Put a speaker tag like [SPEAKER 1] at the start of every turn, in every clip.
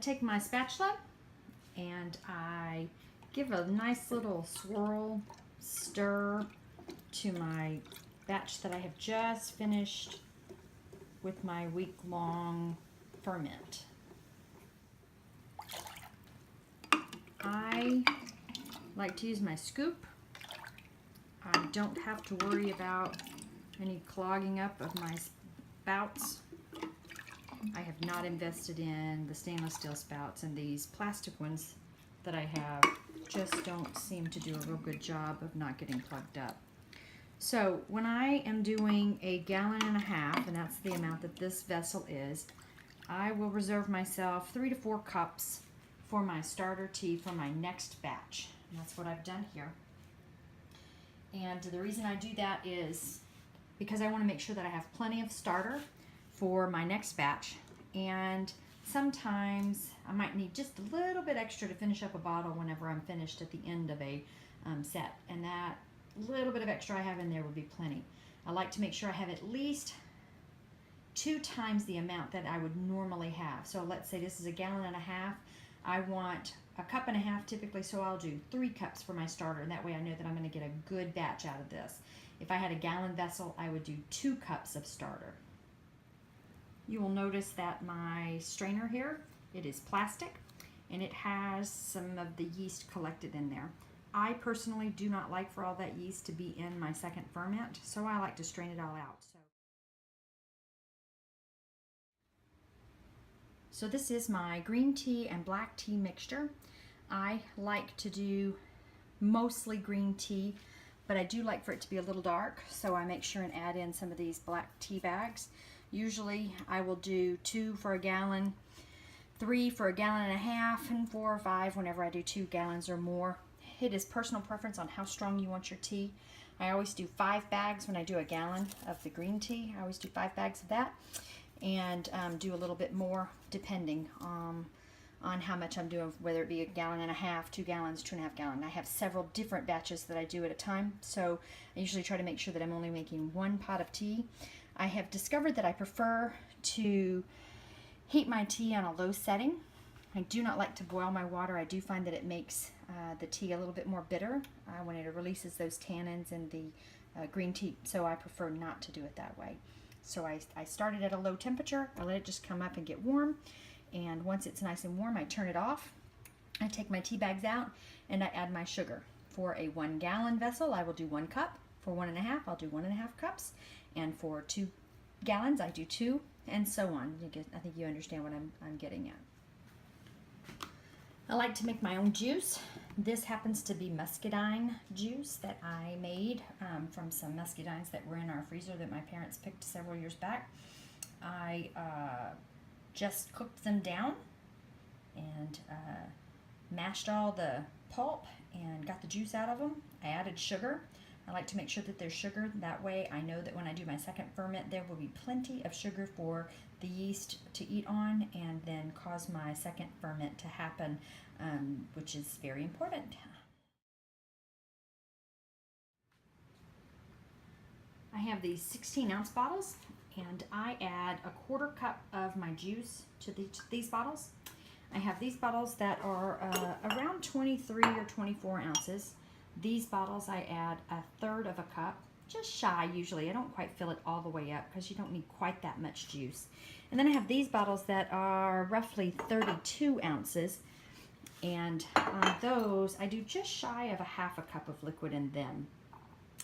[SPEAKER 1] take my spatula and I give a nice little swirl, stir to my batch that I have just finished with my week-long ferment. I like to use my scoop. I don't have to worry about any clogging up of my spouts. I have not invested in the stainless steel spouts, and these plastic ones that I have just don't seem to do a real good job of not getting plugged up. So when I am doing a 1.5 gallons, and that's the amount that this vessel is, I will reserve myself 3 to 4 cups for my starter tea for my next batch. And that's what I've done here. And the reason I do that is because I want to make sure that I have plenty of starter for my next batch. And sometimes I might need just a little bit extra to finish up a bottle whenever I'm finished at the end of a set. And that little bit of extra I have in there will be plenty. I like to make sure I have at least 2 times the amount that I would normally have. So let's say this is a 1.5 gallons. I want a 1.5 cups typically, so I'll do 3 cups for my starter, and that way I know that I'm going to get a good batch out of this. If I had a gallon vessel, I would do 2 cups of starter. You will notice that my strainer here, it is plastic, and it has some of the yeast collected in there. I personally do not like for all that yeast to be in my second ferment, so I like to strain it all out. So this is my green tea and black tea mixture. I like to do mostly green tea, but I do like for it to be a little dark, so I make sure and add in some of these black tea bags. Usually I will do 2 for a gallon, 3 for a 1.5 gallons, and 4 or 5 whenever I do 2 gallons or more. It is personal preference on how strong you want your tea. I always do 5 bags when I do a gallon of the green tea. I always do 5 bags of that, and do a little bit more depending on how much I'm doing, whether it be a 1.5 gallons, 2 gallons, 2.5 gallons. I have several different batches that I do at a time, so I usually try to make sure that I'm only making 1 pot of tea. I have discovered that I prefer to heat my tea on a low setting. I do not like to boil my water. I do find that it makes the tea a little bit more bitter when it releases those tannins in the green tea, so I prefer not to do it that way. So I start it at a low temperature. I let it just come up and get warm, and once it's nice and warm, I turn it off. I take my tea bags out and I add my sugar. For a 1 gallon vessel, I will do 1 cup. For 1.5, I'll do 1.5 cups, and for 2 gallons, I do 2, and so on. I think you understand what I'm getting at. I like to make my own juice. This happens to be muscadine juice that I made from some muscadines that were in our freezer that my parents picked several years back. I just cooked them down and mashed all the pulp and got the juice out of them. I added sugar. I like to make sure that there's sugar. That way I know that when I do my second ferment, there will be plenty of sugar for the yeast to eat on and then cause my second ferment to happen, which is very important. I have these 16-ounce bottles, and I add a 1/4 cup of my juice to these bottles. I have these bottles that are around 23 or 24 ounces. These bottles I add 1/3 of a cup, just shy usually. I don't quite fill it all the way up because you don't need quite that much juice. And then I have these bottles that are roughly 32 ounces, and on those I do just shy of 1/2 cup of liquid in them.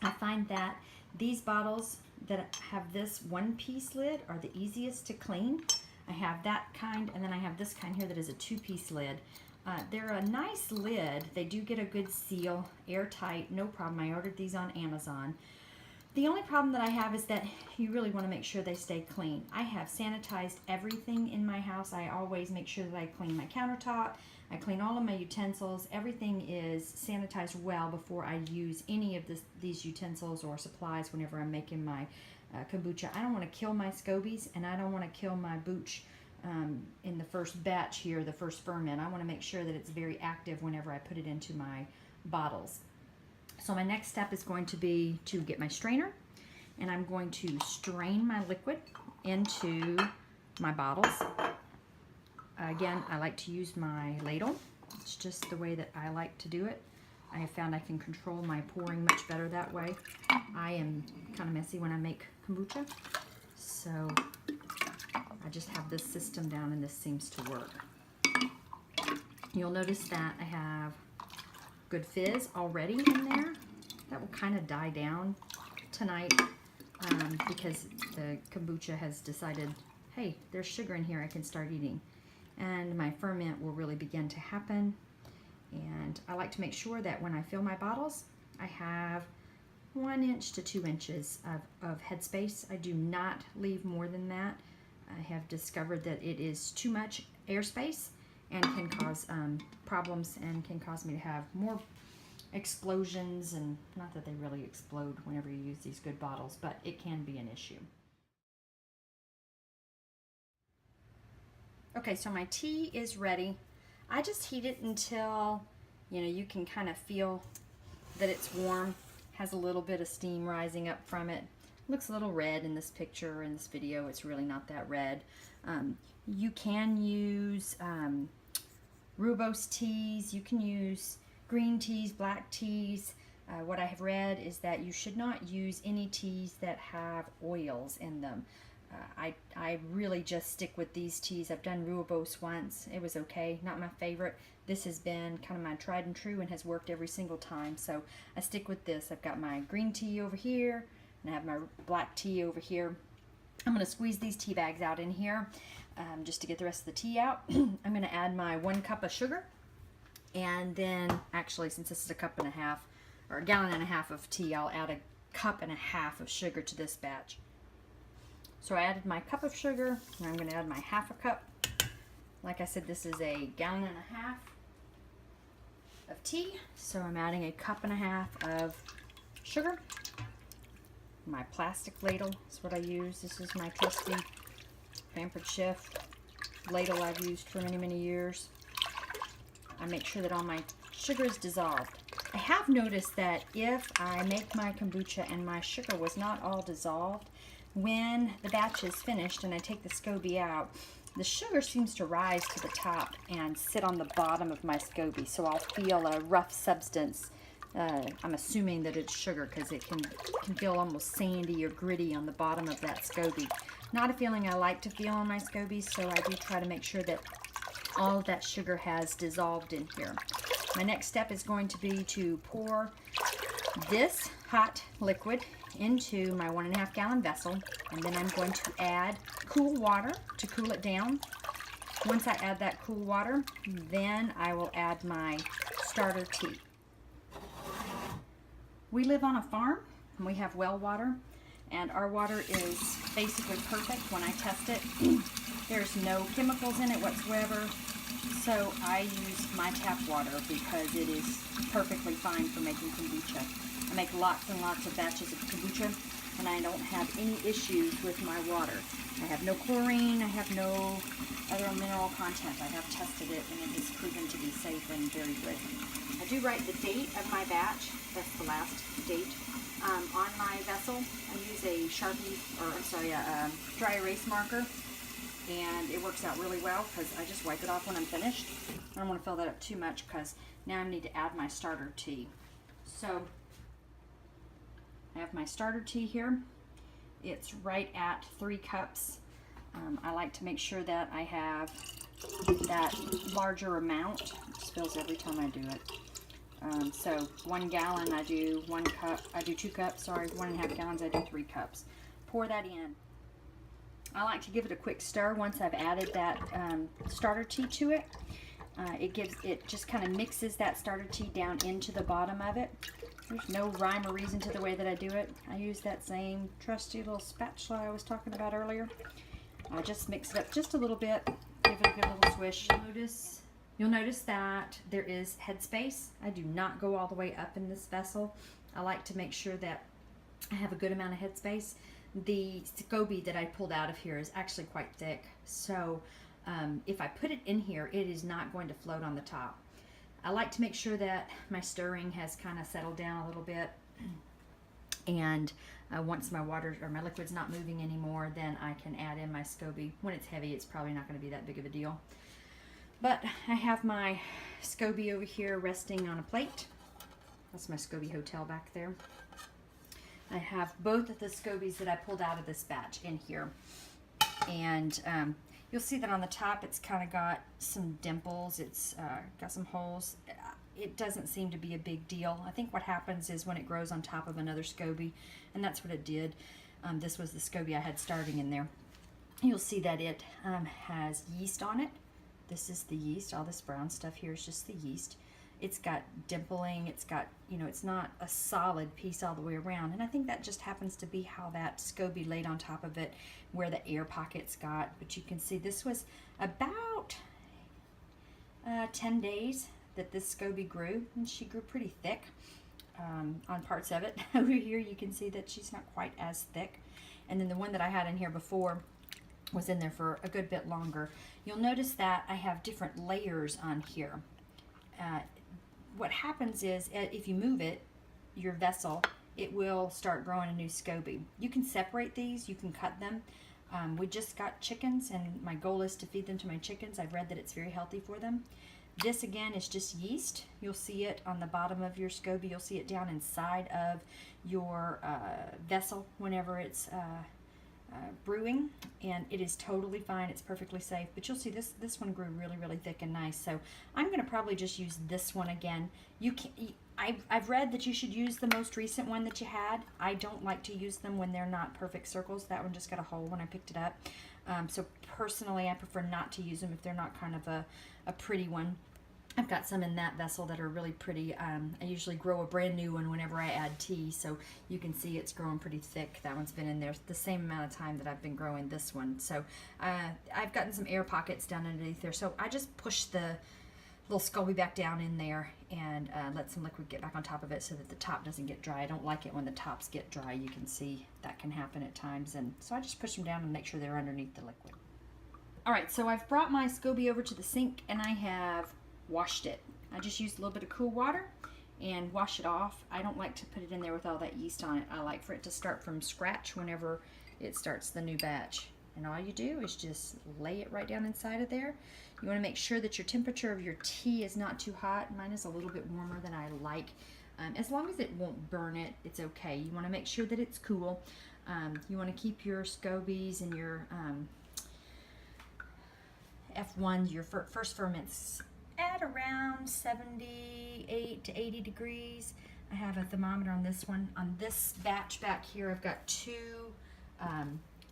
[SPEAKER 1] I find that these bottles that have this 1-piece lid are the easiest to clean. I have that kind, and then I have this kind here that is a 2-piece lid. They're a nice lid. They do get a good seal, airtight, no problem. I ordered these on Amazon. The only problem that I have is that you really want to make sure they stay clean. I have sanitized everything in my house. I always make sure that I clean my countertop. I clean all of my utensils. Everything is sanitized well before I use any of these utensils or supplies whenever I'm making my kombucha. I don't want to kill my scobies, and I don't want to kill my booch in the first batch here, the first ferment. I want to make sure that it's very active whenever I put it into my bottles. So my next step is going to be to get my strainer, and I'm going to strain my liquid into my bottles. Again, I like to use my ladle. It's just the way that I like to do it. I have found I can control my pouring much better that way. I am kind of messy when I make kombucha, so I just have this system down and this seems to work. You'll notice that I have good fizz already in there. That will kind of die down tonight because the kombucha has decided, hey, there's sugar in here, I can start eating. And my ferment will really begin to happen. And I like to make sure that when I fill my bottles, I have 1 inch to 2 inches of headspace. I do not leave more than that. I have discovered that it is too much airspace and can cause problems and can cause me to have more explosions, and not that they really explode whenever you use these good bottles, but it can be an issue. Okay, so my tea is ready. I just heat it until, you know, you can kind of feel that it's warm, has a little bit of steam rising up from it. Looks a little red in this picture, in this video. It's really not that red. You can use rooibos teas, you can use green teas, black teas. What I have read is that you should not use any teas that have oils in them. I really just stick with these teas. I've done rooibos once. It was okay, not my favorite. This has been kind of my tried and true and has worked every single time, so I stick with this. I've got my green tea over here and I have my black tea over here. I'm going to squeeze these tea bags out in here just to get the rest of the tea out. I'm going to add my 1 cup of sugar, and then actually, since this is a cup and a half or a gallon and a half of tea, I'll add a cup and a half of sugar to this batch. So I added my cup of sugar, and I'm going to add my 1/2 cup. Like I said, this is a gallon and a half of tea, so I'm adding a cup and a half of sugar. My plastic ladle is what I use. This is my trusty Pampered Chef ladle I've used for many, many years. I make sure that all my sugar is dissolved. I have noticed that if I make my kombucha and my sugar was not all dissolved, when the batch is finished and I take the SCOBY out, the sugar seems to rise to the top and sit on the bottom of my SCOBY, so I'll feel a rough substance. I'm assuming that it's sugar because it can feel almost sandy or gritty on the bottom of that SCOBY. Not a feeling I like to feel on my SCOBY, so I do try to make sure that all of that sugar has dissolved in here. My next step is going to be to pour this hot liquid into my 1.5 gallon vessel, and then I'm going to add cool water to cool it down. Once I add that cool water, then I will add my starter tea. We live on a farm and we have well water, and our water is basically perfect when I test it. There's no chemicals in it whatsoever, so I use my tap water because it is perfectly fine for making kombucha. I make lots and lots of batches of kombucha, and I don't have any issues with my water. I have no chlorine, I have no other mineral content. I have tested it, and it is proven to be safe and very good. I do write the date of my batch, that's the last date, on my vessel. I use a Sharpie, a dry erase marker, and it works out really well because I just wipe it off when I'm finished. I don't want to fill that up too much because now I need to add my starter tea. So I have my starter tea here. It's right at 3 cups. I like to make sure that I have that larger amount. It spills every time I do it. So 1 gallon I do 1 cup, I do 2 cups, sorry, 1.5 gallons I do 3 cups. Pour that in. I like to give it a quick stir once I've added that starter tea to it. It just kind of mixes that starter tea down into the bottom of it. There's no rhyme or reason to the way that I do it. I use that same trusty little spatula I was talking about earlier. I just mix it up just a little bit, give it a good little swish. You'll notice that there is headspace. I do not go all the way up in this vessel. I like to make sure that I have a good amount of headspace. The SCOBY that I pulled out of here is actually quite thick, so if I put it in here, it is not going to float on the top. I like to make sure that my stirring has kind of settled down a little bit, and once my water or my liquid's not moving anymore, then I can add in my SCOBY. When it's heavy, it's probably not going to be that big of a deal. But I have my SCOBY over here resting on a plate. That's my SCOBY hotel back there. I have both of the SCOBYs that I pulled out of this batch in here. And you'll see that on the top it's kind of got some dimples. It's got some holes. It doesn't seem to be a big deal. I think what happens is when it grows on top of another SCOBY, and that's what it did. This was the SCOBY I had starting in there. You'll see that it has yeast on it. This is the yeast. All this brown stuff here is just the yeast. It's got dimpling. It's got, you know, it's not a solid piece all the way around. And I think that just happens to be how that SCOBY laid on top of it, where the air pockets got. But you can see this was about 10 days that this SCOBY grew, and she grew pretty thick on parts of it. Over here you can see that she's not quite as thick. And then the one that I had in here before was in there for a good bit longer. You'll notice that I have different layers on here. What happens is if you move it, your vessel, it will start growing a new SCOBY. You can separate these, you can cut them. We just got chickens, and my goal is to feed them to my chickens. I've read that it's very healthy for them. This again is just yeast. You'll see it on the bottom of your SCOBY. You'll see it down inside of your vessel whenever it's brewing, and it is totally fine. It's perfectly safe. But you'll see this one grew really thick and nice. So I'm going to probably just use this one again. You can. I've read that you should use the most recent one that you had. I don't like to use them when they're not perfect circles. That one just got a hole when I picked it up. So personally, I prefer not to use them if they're not kind of a pretty one. I've got some in that vessel that are really pretty. I usually grow a brand new one whenever I add tea, so you can see it's growing pretty thick. That one's been in there the same amount of time that I've been growing this one. So I've gotten some air pockets down underneath there, so I just push the little SCOBY back down in there and let some liquid get back on top of it so that the top doesn't get dry. I don't like it when the tops get dry. You can see that can happen at times, and so I just push them down and make sure they're underneath the liquid. Alright, so I've brought my SCOBY over to the sink and I have washed it. I just used a little bit of cool water and wash it off. I don't like to put it in there with all that yeast on it. I like for it to start from scratch whenever it starts the new batch. And all you do is just lay it right down inside of there. You want to make sure that your temperature of your tea is not too hot. Mine is a little bit warmer than I like. As long as it won't burn it, it's okay. You want to make sure that it's cool. You want to keep your SCOBYs and your F1s, your first ferments, at around 78 to 80 degrees. I have a thermometer on this one. On this batch back here, I've got two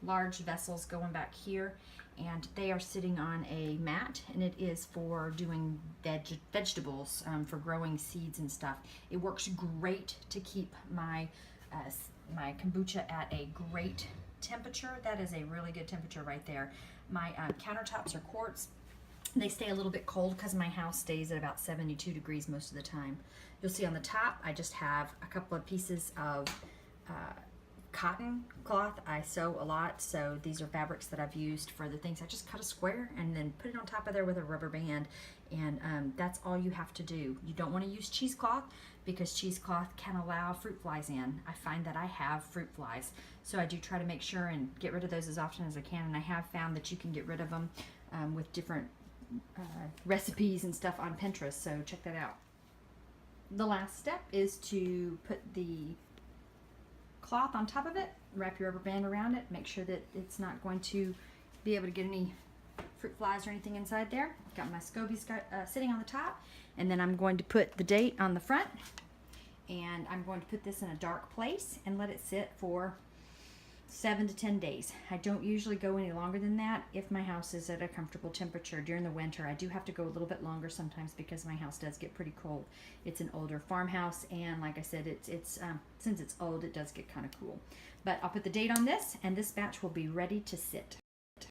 [SPEAKER 1] large vessels going back here, and they are sitting on a mat, and it is for doing vegetables, for growing seeds and stuff. It works great to keep my my kombucha at a great temperature. That is a really good temperature right there. My countertops are quartz. They stay a little bit cold because my house stays at about 72 degrees most of the time. You'll see on the top I just have a couple of pieces of cotton cloth. I sew a lot, so these are fabrics that I've used for the things. I just cut a square and then put it on top of there with a rubber band, and that's all you have to do. You don't want to use cheesecloth because cheesecloth can allow fruit flies in. I find that I have fruit flies, so I do try to make sure and get rid of those as often as I can, and I have found that you can get rid of them with different recipes and stuff on Pinterest, so check that out. The last step is to put the cloth on top of it, wrap your rubber band around it, make sure that it's not going to be able to get any fruit flies or anything inside there. Got my SCOBYs sitting on the top, and then I'm going to put the date on the front, and I'm going to put this in a dark place and let it sit for 7 to 10 days. I don't usually go any longer than that if my house is at a comfortable temperature. During the winter, I do have to go a little bit longer sometimes because my house does get pretty cold. It's an older farmhouse, and like I said, it's since it's old, it does get kind of cool. But I'll put the date on this, and this batch will be ready to sit.